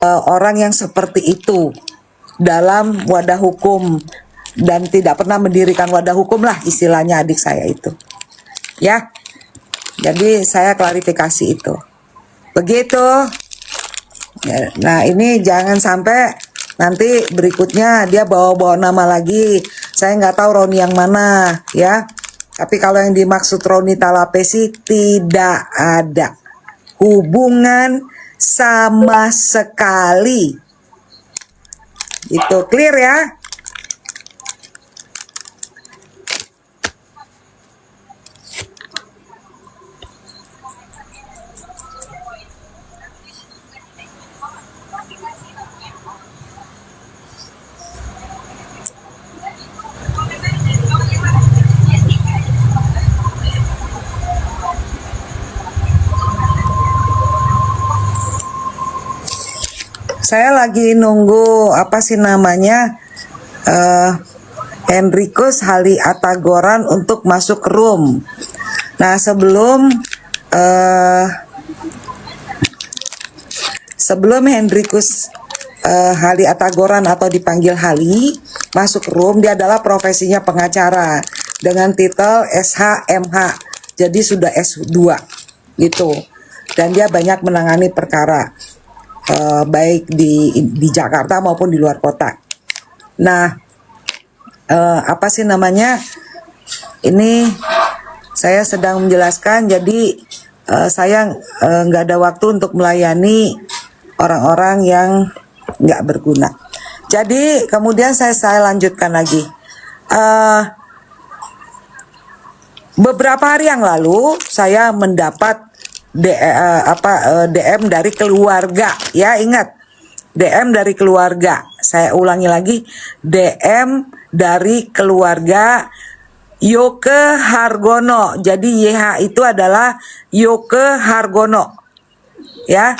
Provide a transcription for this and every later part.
orang yang seperti itu dalam wadah hukum dan tidak pernah mendirikan wadah hukum lah istilahnya adik saya itu. Ya. Jadi saya klarifikasi itu. Begitu. Ya, nah ini jangan sampai nanti berikutnya dia bawa-bawa nama lagi. Saya nggak tahu Roni yang mana ya. Tapi kalau yang dimaksud Roni Talapesi tidak ada hubungan sama sekali. Itu clear ya. Saya lagi nunggu apa sih namanya Henricus Hali Atagoran untuk masuk room. Nah sebelum Henricus Hali Atagoran atau dipanggil Hali masuk room, dia adalah profesinya pengacara dengan titel SHMH, jadi sudah S2 gitu, dan dia banyak menangani perkara baik di Jakarta maupun di luar kota. Nah, apa sih namanya? Ini saya sedang menjelaskan. Jadi saya nggak ada waktu untuk melayani orang-orang yang nggak berguna. Jadi kemudian saya lanjutkan lagi. Beberapa hari yang lalu saya mendapat DM dari keluarga, ya ingat, DM dari keluarga. Saya ulangi lagi, DM dari keluarga Yoke Hargono. Jadi YH itu adalah Yoke Hargono, ya.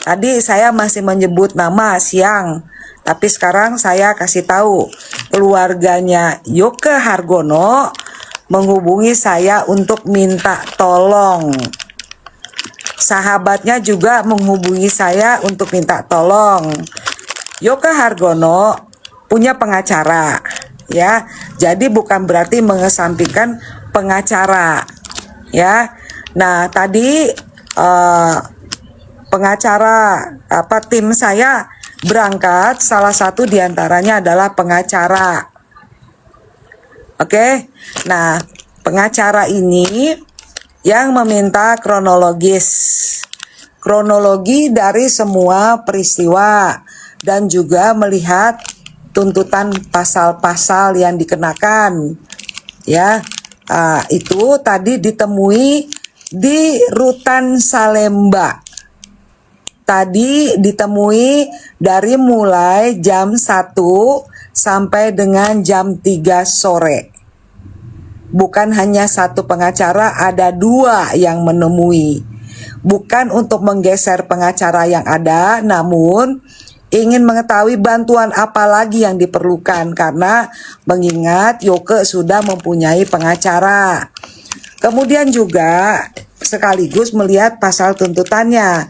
Tadi saya masih menyebut nama siang, tapi sekarang saya kasih tahu keluarganya Yoke Hargono menghubungi saya untuk minta tolong. Sahabatnya juga menghubungi saya untuk minta tolong. Yoke Hargono punya pengacara, ya. Jadi bukan berarti mengesampingkan pengacara, ya. Nah tadi pengacara tim saya berangkat, salah satu diantaranya adalah pengacara. Oke. Nah pengacara ini yang meminta kronologi dari semua peristiwa dan juga melihat tuntutan pasal-pasal yang dikenakan, ya. Itu tadi ditemui di Rutan Salemba. Tadi ditemui dari mulai jam 1 sampai dengan jam 3 sore. Bukan hanya satu pengacara, ada 2 yang menemui. Bukan untuk menggeser pengacara yang ada, namun ingin mengetahui bantuan apa lagi yang diperlukan, karena mengingat Yoke sudah mempunyai pengacara. Kemudian juga sekaligus melihat pasal tuntutannya.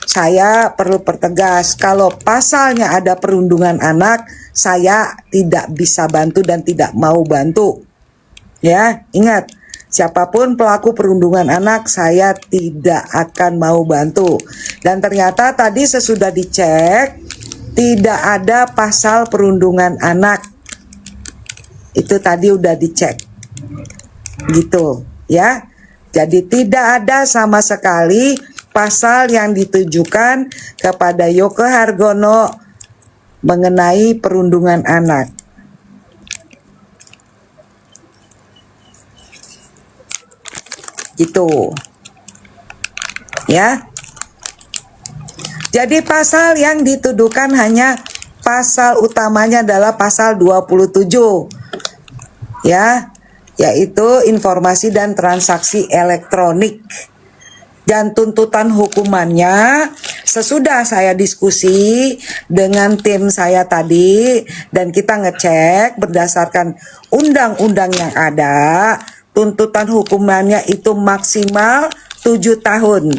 Saya perlu pertegas, kalau pasalnya ada perundungan anak, saya tidak bisa bantu dan tidak mau bantu. Ya, ingat, siapapun pelaku perundungan anak, saya tidak akan mau bantu. Dan ternyata tadi sesudah dicek, tidak ada pasal perundungan anak. Itu tadi udah dicek. Gitu, ya. Jadi tidak ada sama sekali pasal yang ditujukan kepada Yoke Hargono mengenai perundungan anak. Gitu. Ya. Jadi pasal yang dituduhkan hanya pasal utamanya adalah pasal 27. Ya, yaitu informasi dan transaksi elektronik. Dan tuntutan hukumannya sesudah saya diskusi dengan tim saya tadi dan kita ngecek berdasarkan undang-undang yang ada, tuntutan hukumannya itu maksimal 7 tahun.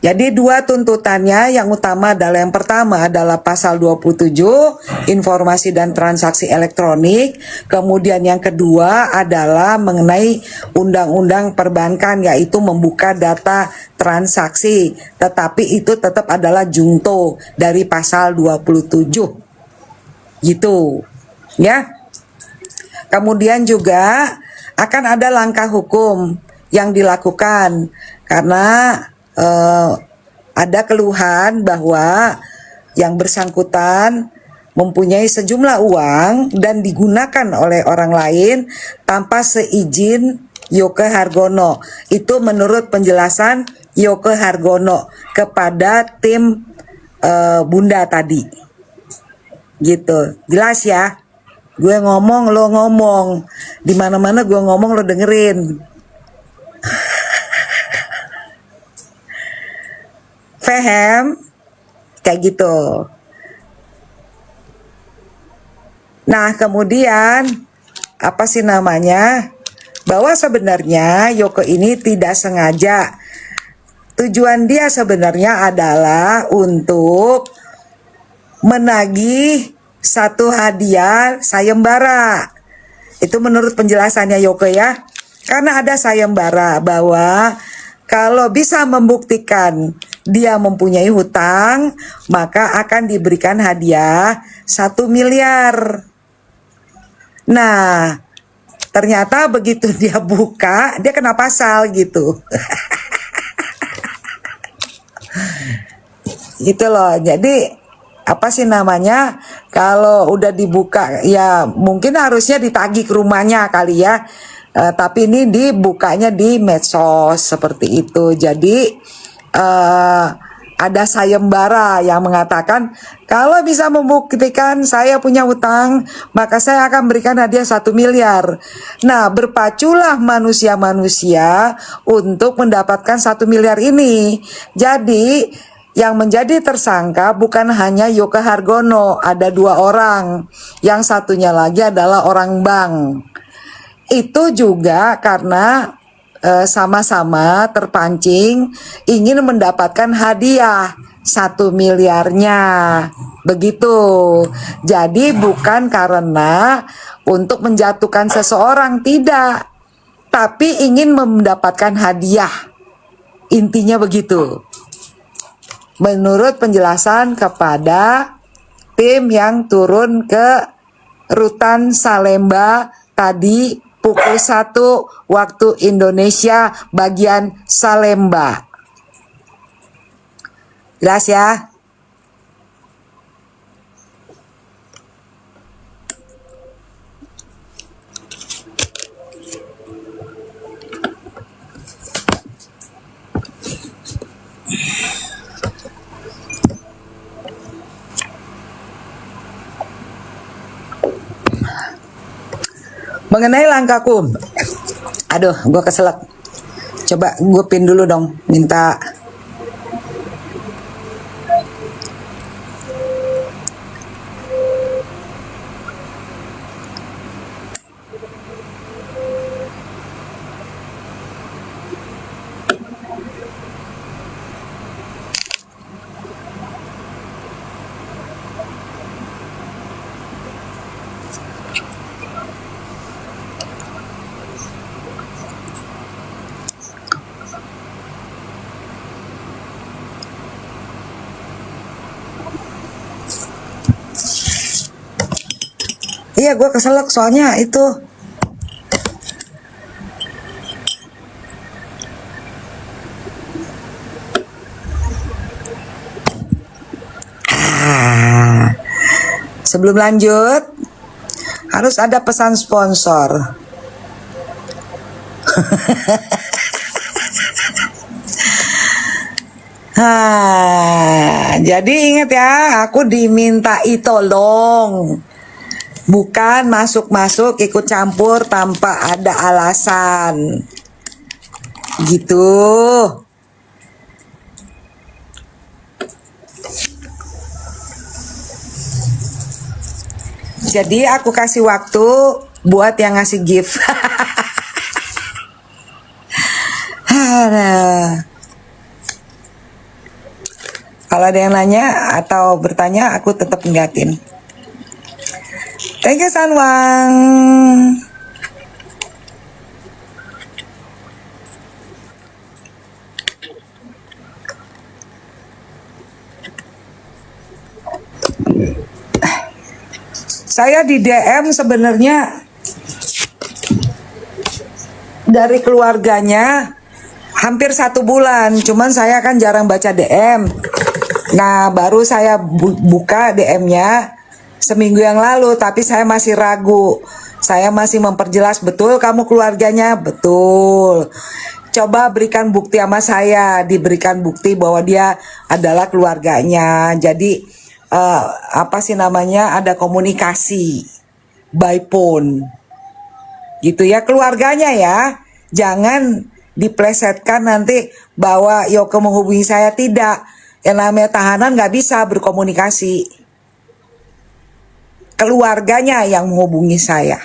Jadi dua tuntutannya, yang utama adalah yang pertama adalah pasal 27 informasi dan transaksi elektronik, kemudian yang kedua adalah mengenai undang-undang perbankan yaitu membuka data transaksi, tetapi itu tetap adalah jungto dari pasal 27 gitu ya. Kemudian juga akan ada langkah hukum yang dilakukan karena ada keluhan bahwa yang bersangkutan mempunyai sejumlah uang dan digunakan oleh orang lain tanpa seizin Yoke Hargono. Itu menurut penjelasan Yoke Hargono kepada tim Bunda tadi. Gitu. Jelas ya? Gue ngomong, lo ngomong. Di mana-mana gue ngomong, lo dengerin. Paham? Kayak gitu. Nah, kemudian apa sih namanya? Bahwa sebenarnya Yoke ini tidak sengaja. Tujuan dia sebenarnya adalah untuk menagih satu hadiah sayembara. Itu menurut penjelasannya Yoke ya. Karena ada sayembara bahwa kalau bisa membuktikan dia mempunyai hutang, maka akan diberikan hadiah 1 miliar. Nah, ternyata begitu dia buka, dia kena pasal gitu. Gitu loh. Jadi apa sih namanya, kalau udah dibuka ya mungkin harusnya ditagih ke rumahnya kali ya. Tapi ini dibukanya di medsos seperti itu. Jadi ada sayembara yang mengatakan kalau bisa membuktikan saya punya hutang, maka saya akan berikan hadiah 1 miliar. Nah, berpaculah manusia-manusia untuk mendapatkan 1 miliar ini. Jadi yang menjadi tersangka bukan hanya Yoke Hargono, ada 2 orang. Yang satunya lagi adalah orang bank. Itu juga karena sama-sama terpancing ingin mendapatkan hadiah 1 miliarnya. Begitu. Jadi bukan karena untuk menjatuhkan seseorang, tidak. Tapi ingin mendapatkan hadiah. Intinya begitu. Menurut penjelasan kepada tim yang turun ke Rutan Salemba tadi pukul 1 waktu Indonesia bagian Salemba. Jelas ya? Mengenai langkah hukum, aduh, gue keselak. Coba gue pin dulu dong, minta. Iya, gue keselak soalnya itu. Sebelum lanjut, harus ada pesan sponsor. Jadi ingat ya, aku dimintai tolong. Bukan masuk-masuk ikut campur tanpa ada alasan. Gitu. Jadi aku kasih waktu buat yang ngasih gift. Kalau ada yang nanya atau bertanya, aku tetap ngeliatin. Thank you Sanwang. Saya di DM sebenarnya dari keluarganya hampir 1 bulan, cuman saya kan jarang baca DM. Nah, baru saya buka DM-nya seminggu yang lalu, tapi saya masih ragu. Saya masih memperjelas, betul kamu keluarganya? Betul. Coba berikan bukti sama saya, diberikan bukti bahwa dia adalah keluarganya. Jadi ada komunikasi by phone. Gitu ya keluarganya ya. Jangan diplesetkan nanti bahwa Yoke menghubungi saya, tidak. Yang namanya tahanan nggak bisa berkomunikasi. Keluarganya yang menghubungi saya.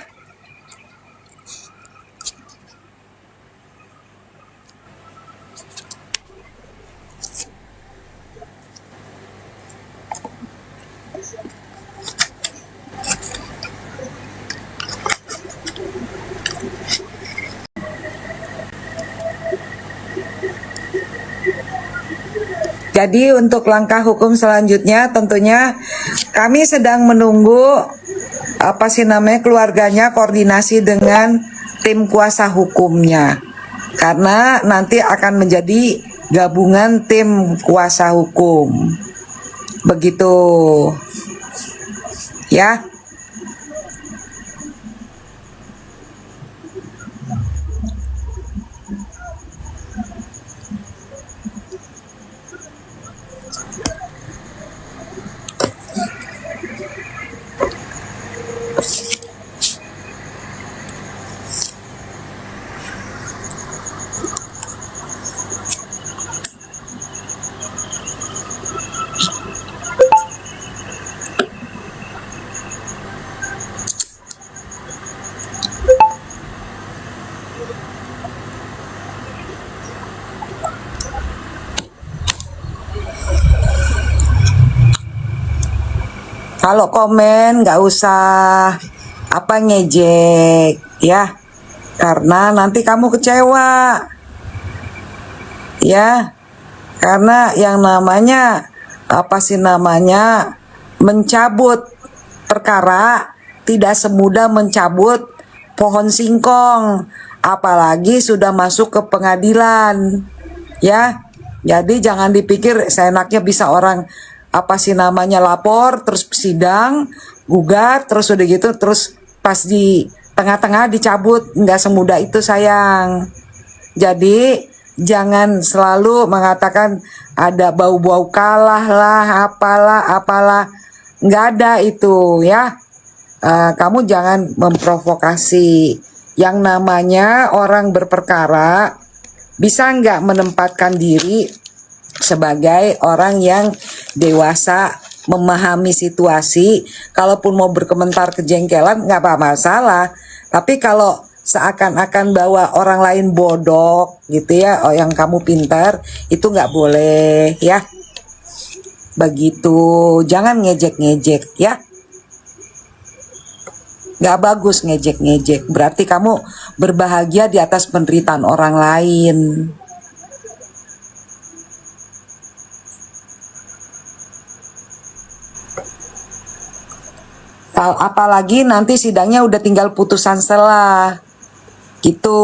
Jadi untuk langkah hukum selanjutnya tentunya kami sedang menunggu keluarganya koordinasi dengan tim kuasa hukumnya. Karena nanti akan menjadi gabungan tim kuasa hukum. Begitu. Ya. Kalau komen nggak usah ngejek ya, karena nanti kamu kecewa ya, karena yang namanya mencabut perkara tidak semudah mencabut pohon singkong, apalagi sudah masuk ke pengadilan ya. Jadi jangan dipikir seenaknya bisa orang lapor terus sidang gugat terus udah gitu terus pas di tengah-tengah dicabut, nggak semudah itu sayang. Jadi jangan selalu mengatakan ada bau-bau kalah lah apalah nggak ada itu ya. Kamu jangan memprovokasi. Yang namanya orang berperkara bisa nggak menempatkan diri sebagai orang yang dewasa, memahami situasi. Kalaupun mau berkomentar kejengkelan nggak masalah, tapi kalau seakan-akan bahwa orang lain bodoh gitu ya, yang kamu pintar, itu nggak boleh ya. Begitu, jangan ngejek-ngejek ya. Nggak bagus ngejek-ngejek, berarti kamu berbahagia di atas penderitaan orang lain. Apalagi nanti sidangnya udah tinggal putusan selah gitu.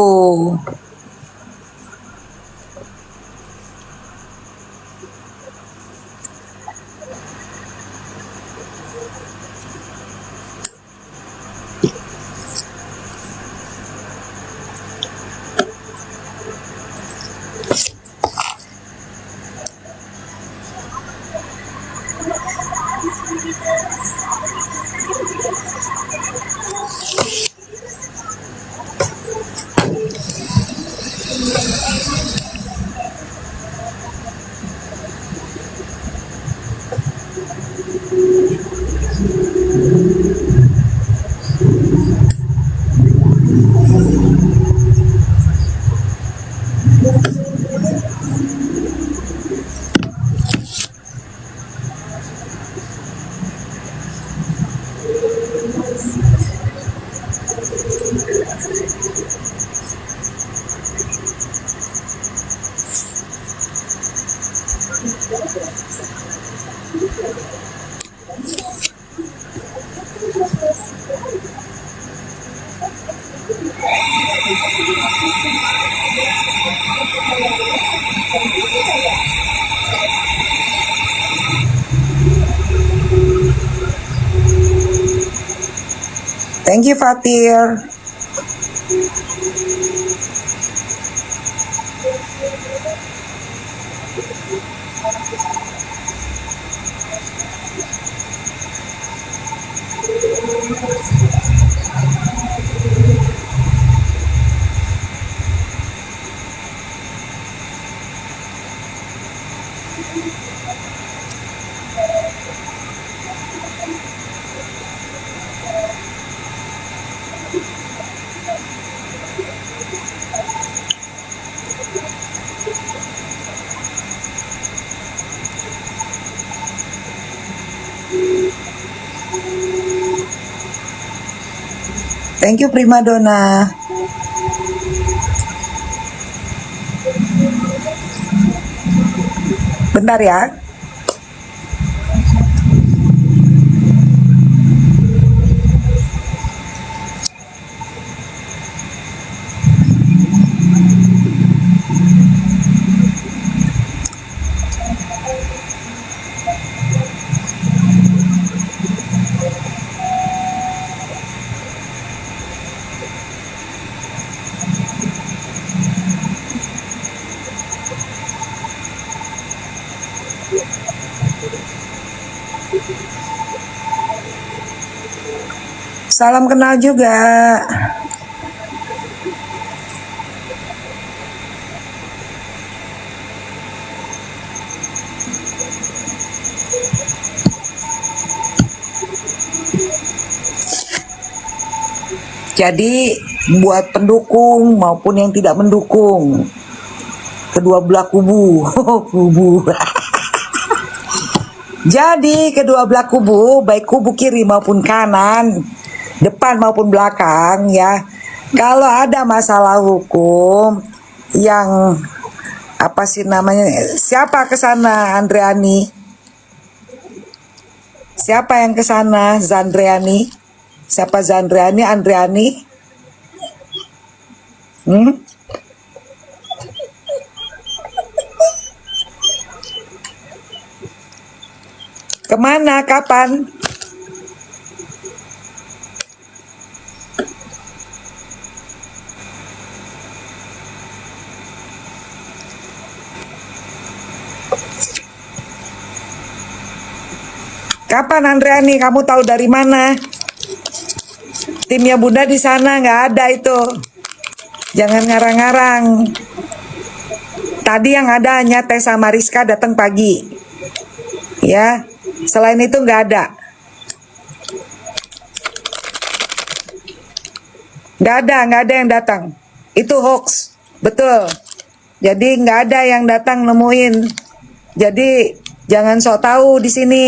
Thank you, Fatir. Thank you, Prima Donna. Bentar ya. Salam kenal juga. Jadi buat pendukung maupun yang tidak mendukung, kedua belah kubu, kubu. Jadi kedua belah kubu, baik kubu kiri maupun kanan, depan maupun belakang ya. Kalau ada masalah hukum yang apa sih namanya? Siapa ke sana, Andreani? Siapa yang ke sana, Zandriani? Siapa Zandriani, Andreani? Kemana? Kapan? Kapan, Andreani? Kamu tahu dari mana? Timnya Bunda di sana nggak ada itu. Jangan ngarang-ngarang. Tadi yang ada hanya Teh sama Rizka datang pagi. Ya, selain itu nggak ada. Nggak ada yang datang. Itu hoax, betul. Jadi nggak ada yang datang nemuin. Jadi jangan sok tahu di sini.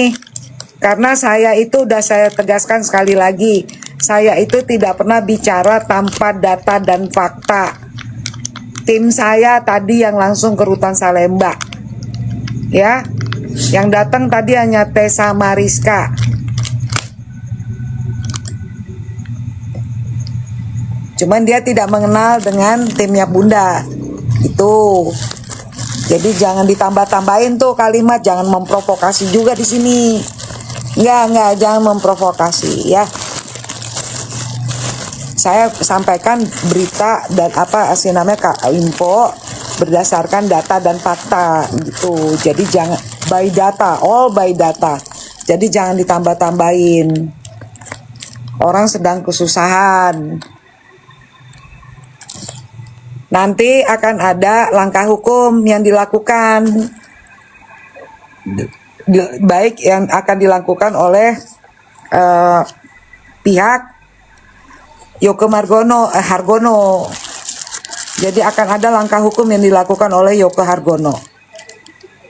Karena saya itu udah saya tegaskan sekali lagi, saya itu tidak pernah bicara tanpa data dan fakta. Tim saya tadi yang langsung ke Rutan Salemba, ya, yang datang tadi hanya Tessa Mariska. Cuman dia tidak mengenal dengan timnya Bunda, itu. Jadi jangan ditambah-tambahin tuh kalimat, jangan memprovokasi juga di sini. Enggak, jangan memprovokasi ya. Saya sampaikan berita dan apa sih namanya info berdasarkan data dan fakta gitu. Jadi jangan by data, all by data. Jadi jangan ditambah-tambahin. Orang sedang kesusahan. Nanti akan ada langkah hukum yang dilakukan. Baik yang akan dilakukan oleh pihak Yoko Hargono. Jadi akan ada langkah hukum yang dilakukan oleh Yoko Hargono.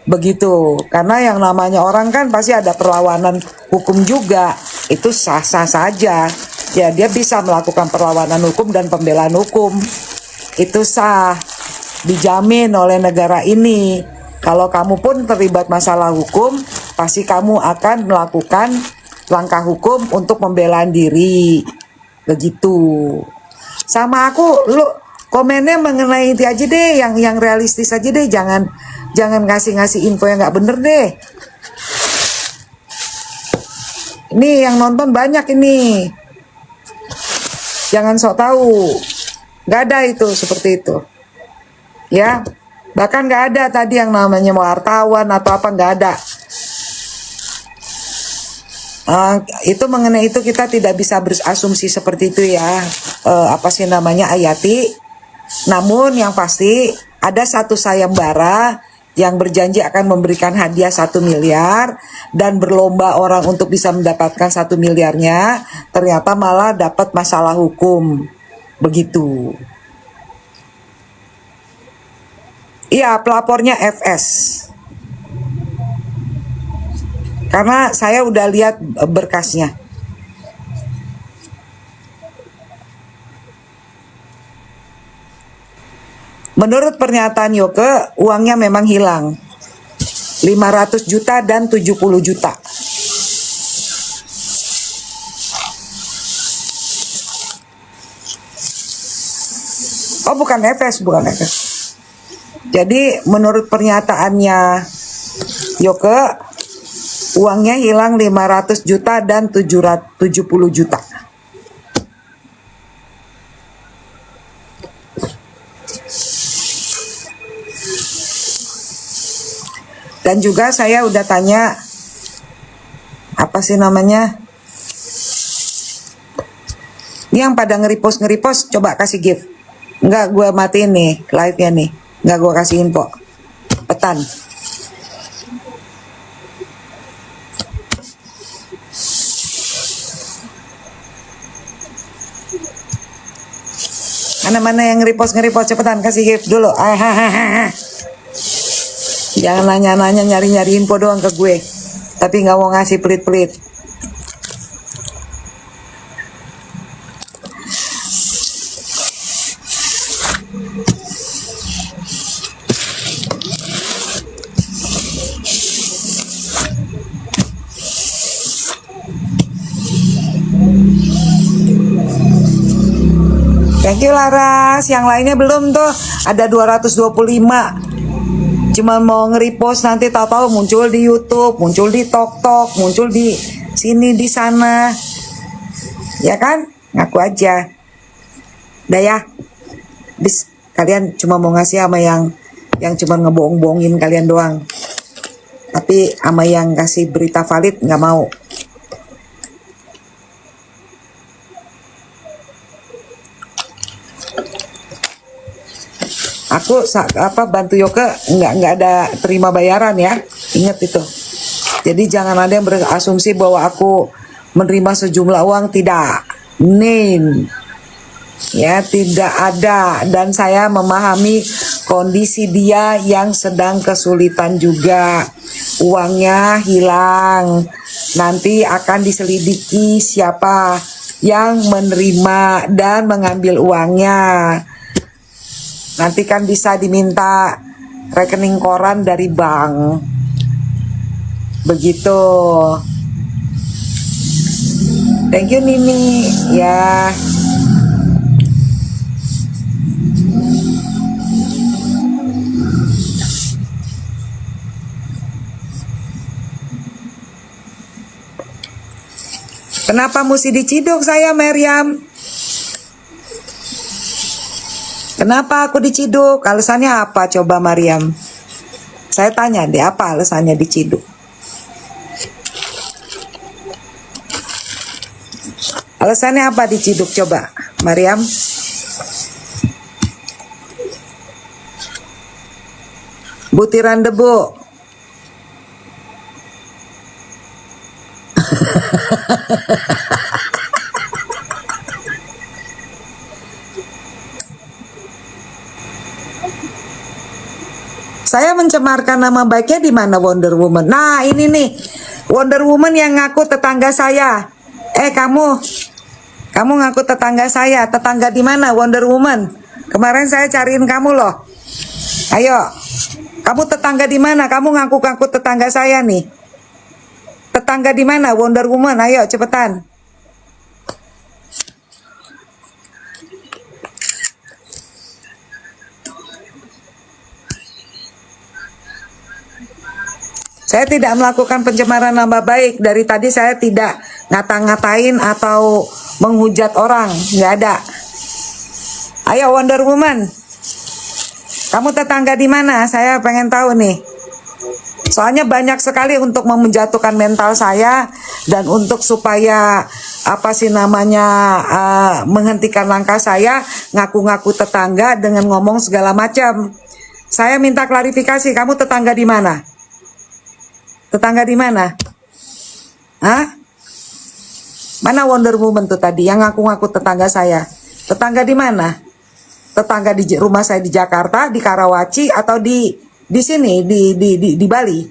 Begitu. Karena yang namanya orang kan pasti ada perlawanan hukum juga. Itu sah-sah saja. ya dia bisa melakukan perlawanan hukum dan pembelaan hukum. Itu sah, dijamin oleh negara ini. Kalau kamu pun terlibat masalah hukum, pasti kamu akan melakukan langkah hukum untuk pembelaan diri. Begitu. Sama aku, lu komennya mengenai itu aja deh, yang realistis aja deh, jangan ngasih info yang nggak bener deh. Ini yang nonton banyak ini, jangan sok tahu, nggak ada itu seperti itu, ya. Bahkan nggak ada tadi yang namanya wartawan atau apa, nggak ada. Itu mengenai itu kita tidak bisa berasumsi seperti itu ya. Apa sih namanya, Ayati. Namun yang pasti ada satu sayembara yang berjanji akan memberikan hadiah 1 miliar dan berlomba orang untuk bisa mendapatkan 1 miliarnya, ternyata malah dapat masalah hukum. Begitu. Iya, pelapornya FS. Karena saya udah lihat berkasnya. Menurut pernyataan Yoke, uangnya memang hilang. 500 juta dan 70 juta. Oh, bukan FS, bukan FS. Jadi menurut pernyataannya Yoke, uangnya hilang 500 juta dan 70 juta. Dan juga saya udah tanya, apa sih namanya, ini yang pada nge-repost, coba kasih gift. Enggak, gue matiin nih live-nya nih, enggak gue kasih info. Petan. Mana yang nge-repost, cepetan kasih gift dulu. Jangan nanya-nanya, nyari info doang ke gue, tapi nggak mau ngasih pelit-pelit. Thank you Laras, yang lainnya belum tuh, ada 225. Cuma mau nge-repost, nanti tahu-tahu muncul di YouTube, muncul di TokTok, muncul di sini di sana. Ya kan? Ngaku aja. Udah ya. Bis, kalian cuma mau ngasih sama yang cuma ngebohong-bohongin kalian doang. Tapi sama yang kasih berita valid nggak mau. Aku bantu Yoke nggak ada terima bayaran ya, ingat itu. Jadi jangan ada yang berasumsi bahwa aku menerima sejumlah uang, tidak. Ya, tidak ada. Dan saya memahami kondisi dia yang sedang kesulitan juga. Uangnya hilang. Nanti akan diselidiki siapa yang menerima dan mengambil uangnya. Nanti kan bisa diminta rekening koran dari bank. Begitu. Thank you Nini. Ya. Kenapa mesti diciduk saya, Meriam? Kenapa aku diciduk? Alasannya apa coba Mariam? Saya tanya deh, apa alasannya diciduk? Alasannya apa diciduk coba, Mariam? Butiran debu. Saya mencemarkan nama baiknya di mana Wonder Woman? Nah, ini nih Wonder Woman yang ngaku tetangga saya. Kamu Kamu ngaku tetangga saya. Tetangga di mana, Wonder Woman? Kemarin saya cariin kamu loh. Ayo, kamu tetangga di mana? Kamu ngaku-ngaku tetangga saya nih. Tetangga di mana, Wonder Woman? Ayo, cepetan. Saya tidak melakukan pencemaran nama baik. Dari tadi saya tidak ngata-ngatain atau menghujat orang. Nggak ada. Ayo Wonder Woman. Kamu tetangga di mana? Saya pengen tahu nih. Soalnya banyak sekali untuk menjatuhkan mental saya. Dan untuk supaya menghentikan langkah saya. Ngaku-ngaku tetangga dengan ngomong segala macam. Saya minta klarifikasi. Kamu tetangga di mana? Tetangga di mana? Hah? Mana Wonder Woman tuh tadi yang ngaku-ngaku tetangga saya? Tetangga di mana? Tetangga di rumah saya di Jakarta, di Karawaci, atau di sini di Bali?